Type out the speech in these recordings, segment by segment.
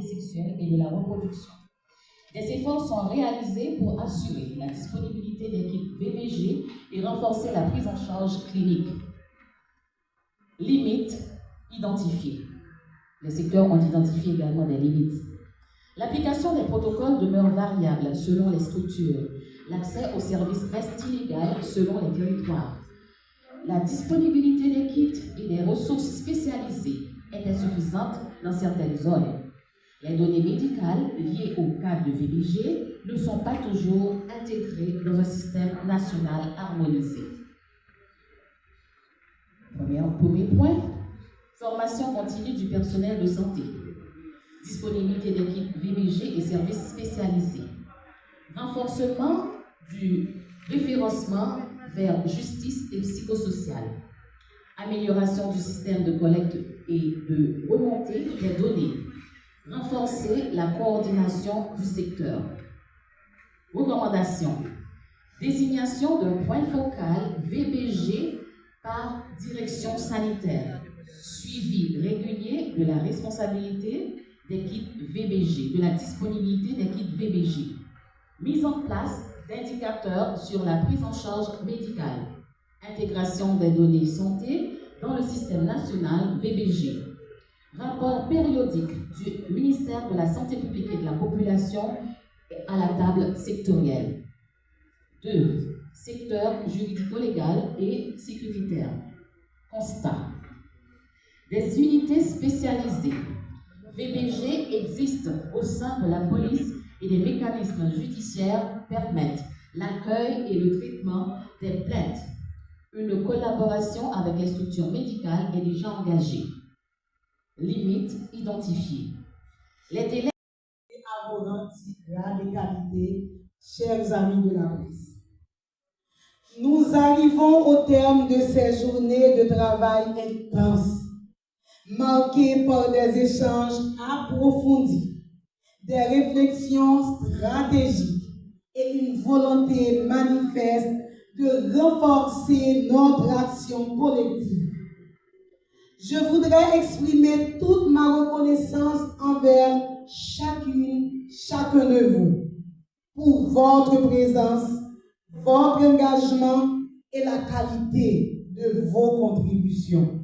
santé sexuelle et de la reproduction. Des efforts sont réalisés pour assurer la disponibilité d'équipes VBG et renforcer la prise en charge clinique. Limites identifiées. Les secteurs ont identifié également des limites. L'application des protocoles demeure variable selon les structures. L'accès aux services reste inégal selon les territoires. La disponibilité des kits et des ressources spécialisées est insuffisante dans certaines zones. Les données médicales liées au cas de VBG ne sont pas toujours intégrées dans un système national harmonisé. Premier point, formation continue du personnel de santé. Disponibilité d'équipes VBG et services spécialisés. Renforcement du référencement vers justice et psychosociale. Amélioration du système de collecte et de remontée des données. Renforcer la coordination du secteur. Recommandations. Désignation d'un point focal VBG par direction sanitaire. Suivi régulier de la responsabilité des kits VBG, de la disponibilité des kits VBG. Mise en place d'indicateurs sur la prise en charge médicale. Intégration des données santé dans le système national VBG. Rapport périodique du ministère de la Santé publique et de la Population à la table sectorielle. 2. Secteur juridico-légal et sécuritaire. Constat. Des unités spécialisées. VBG existent au sein de la police et des mécanismes judiciaires permettent l'accueil et le traitement des plaintes. Une collaboration avec les structures médicales est déjà engagée. Limites identifiées. Les délais à vos radicalité, chers amis de la presse. Nous arrivons au terme de ces journées de travail intenses, marquées par des échanges approfondis, des réflexions stratégiques et une volonté manifeste de renforcer notre action collective. Je voudrais exprimer toute ma reconnaissance envers chacun de vous pour votre présence, votre engagement et la qualité de vos contributions.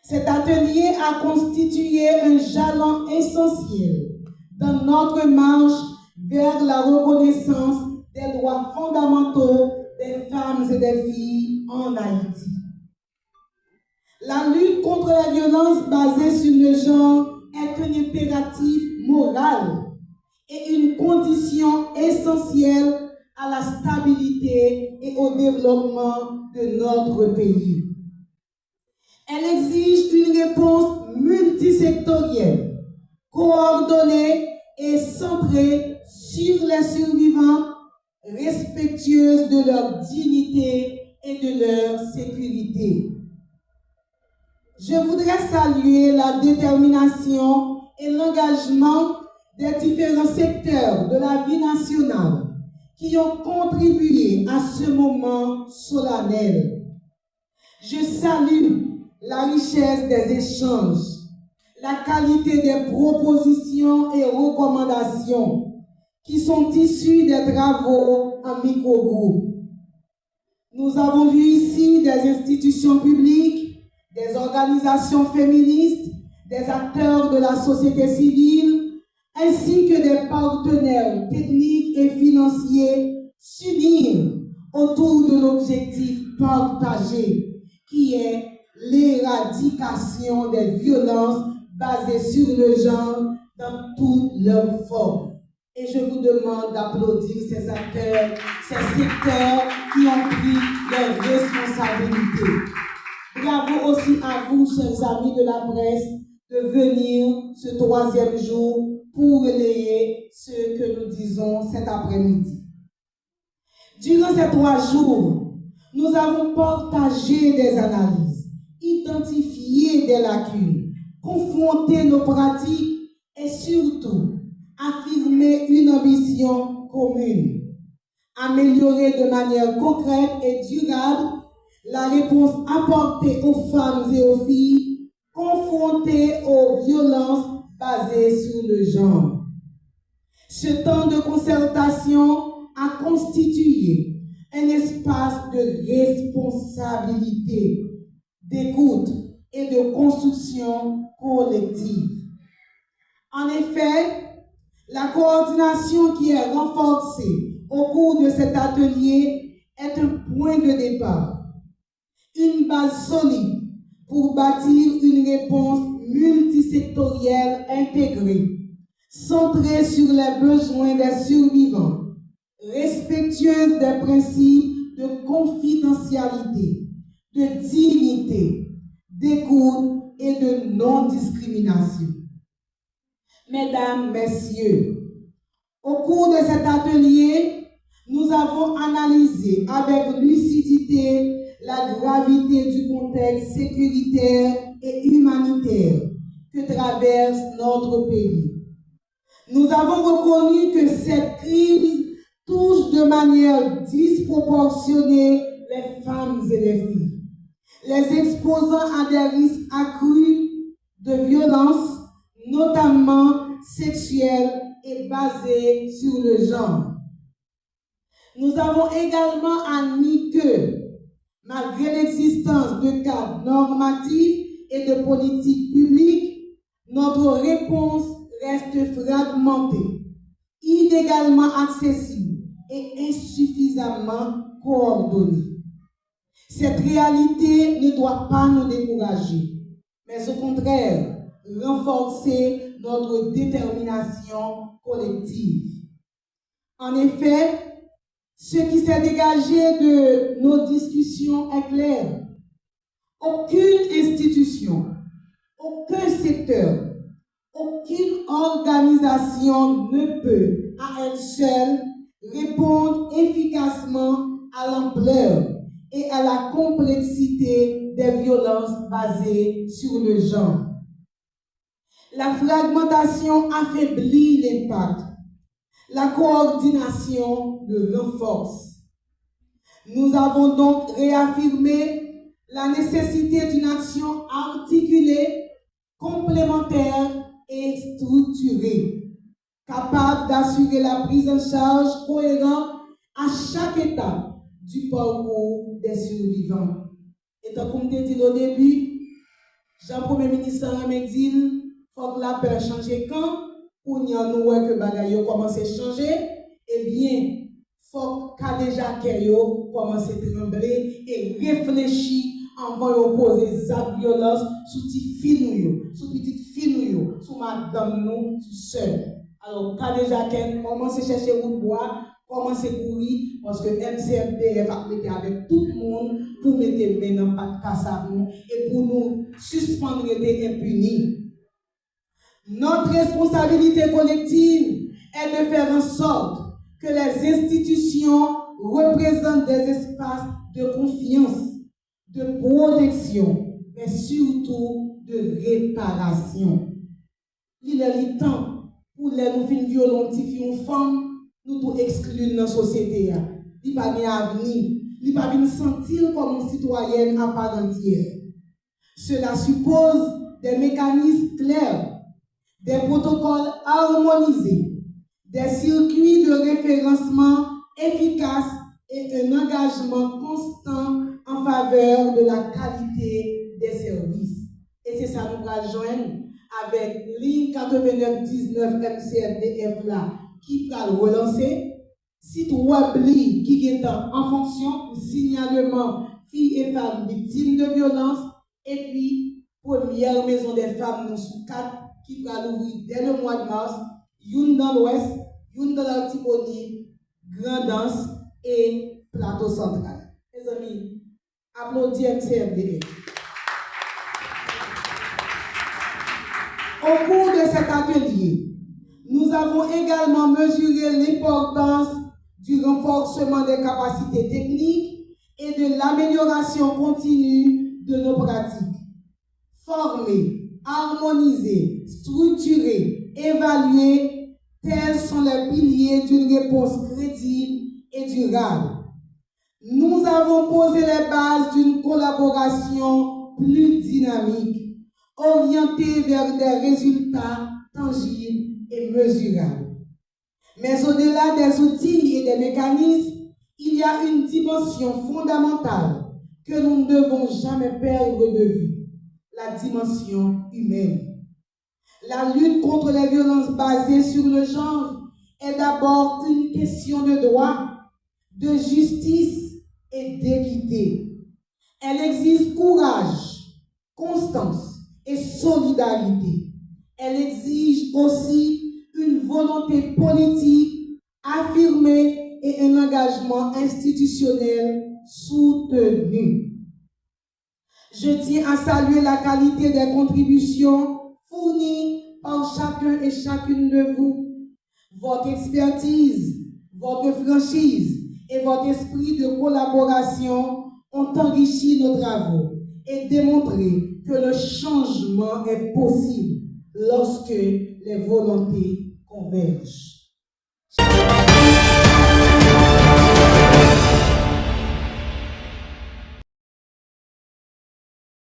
Cet atelier a constitué un jalon essentiel dans notre marche vers la reconnaissance des droits fondamentaux des femmes et des filles en Haïti. La lutte contre la violence basée sur le genre est un impératif moral et une condition essentielle à la stabilité et au développement de notre pays. Elle exige une réponse multisectorielle, coordonnée et centrée sur les survivants, respectueuse de leur dignité et de leur sécurité. Je voudrais saluer la détermination et l'engagement des différents secteurs de la vie nationale qui ont contribué à ce moment solennel. Je salue la richesse des échanges, la qualité des propositions et recommandations qui sont issues des travaux en microgroupe. Nous avons vu ici des institutions publiques, des organisations féministes, des acteurs de la société civile, ainsi que des partenaires techniques et financiers s'unir autour de l'objectif partagé qui est l'éradication des violences basées sur le genre dans toutes leurs formes. Et je vous demande d'applaudir ces acteurs, ces secteurs qui ont pris leurs responsabilités. Bravo aussi à vous, chers amis de la presse, de venir ce 3e jour pour relayer ce que nous disons cet après-midi. Durant ces 3 jours, nous avons partagé des analyses, identifié des lacunes, confronté nos pratiques et surtout affirmé une ambition commune. Améliorer de manière concrète et durable la réponse apportée aux femmes et aux filles confrontées aux violences basée sur le genre. Ce temps de concertation a constitué un espace de responsabilité, d'écoute et de construction collective. En effet, la coordination qui est renforcée au cours de cet atelier est un point de départ, une base solide pour bâtir une réponse multisectorielle intégrée, centrée sur les besoins des survivants, respectueuse des principes de confidentialité, de dignité, d'écoute et de non-discrimination. Mesdames, Messieurs, au cours de cet atelier, nous avons analysé avec lucidité la gravité du contexte sécuritaire et humanitaire que traverse notre pays. Nous avons reconnu que cette crise touche de manière disproportionnée les femmes et les filles, les exposant à des risques accrus de violence, notamment sexuelles et basées sur le genre. Nous avons également admis que, malgré l'existence de cadres normatifs et de politiques publiques, notre réponse reste fragmentée, inégalement accessible et insuffisamment coordonnée. Cette réalité ne doit pas nous décourager, mais au contraire, renforcer notre détermination collective. En effet, ce qui s'est dégagé de nos discussions est clair. Aucune institution, aucun secteur, aucune organisation ne peut, à elle seule, répondre efficacement à l'ampleur et à la complexité des violences basées sur le genre. La fragmentation affaiblit l'impact. La coordination le renforce. Nous avons donc réaffirmé la nécessité d'une action articulée, complémentaire et structurée, capable d'assurer la prise en charge cohérente à chaque étape du parcours des survivants. Et comme je dit au début, Jean-Premier ministre m'a dit il faut que la paix change quand. Pour nous que les bagailles commencent à changer, eh bien, il faut que déjà commence à trembler et réfléchir avant de poser des actes de violence sur petites filles, sur petites filles, sur madame, nous, sur sœurs. Alors, quand déjà commence à chercher où boire, commence à courir, parce que MCFDF a été avec tout le monde pour mettre les mains dans le pas de casse et pour nous suspendre et impunis. Notre responsabilité collective est de faire en sorte que les institutions représentent des espaces de confiance, de protection, mais surtout de réparation. Il est le temps pour les nous filles violentes, filles femmes, nous tout exclure dans la société. Il n'y a pas d'avenir, il n'y a pas de sentir comme une citoyenne à part entière. Cela suppose des mécanismes clairs, des protocoles harmonisés, des circuits de référencement efficaces et un engagement constant en faveur de la qualité des services. Et c'est ça nous va joindre avec ligne 8919 MCFDF là qui va le relancer, site web qui est en fonction du signalement filles et femmes victimes de violence et puis première maison des femmes sous 4 qui va l'ouvrir dès le mois de mars, une dans l'ouest, une dans l'Artibonite, Grand'Anse et Plateau Central. Mes amis, applaudissez MCFDF. Au cours de cet atelier, nous avons également mesuré l'importance du renforcement des capacités techniques et de l'amélioration continue de nos pratiques. Former, harmoniser, structurer, évaluer, tels sont les piliers d'une réponse crédible et durable. Nous avons posé les bases d'une collaboration plus dynamique, orientée vers des résultats tangibles et mesurables. Mais au-delà des outils et des mécanismes, il y a une dimension fondamentale que nous ne devons jamais perdre de vue, la dimension humaine. La lutte contre les violences basées sur le genre est d'abord une question de droit, de justice et d'équité. Elle exige courage, constance et solidarité. Elle exige aussi une volonté politique affirmée et un engagement institutionnel soutenu. Je tiens à saluer la qualité des contributions fournies par chacun et chacune de vous. Votre expertise, votre franchise et votre esprit de collaboration ont enrichi nos travaux et démontré que le changement est possible lorsque les volontés convergent.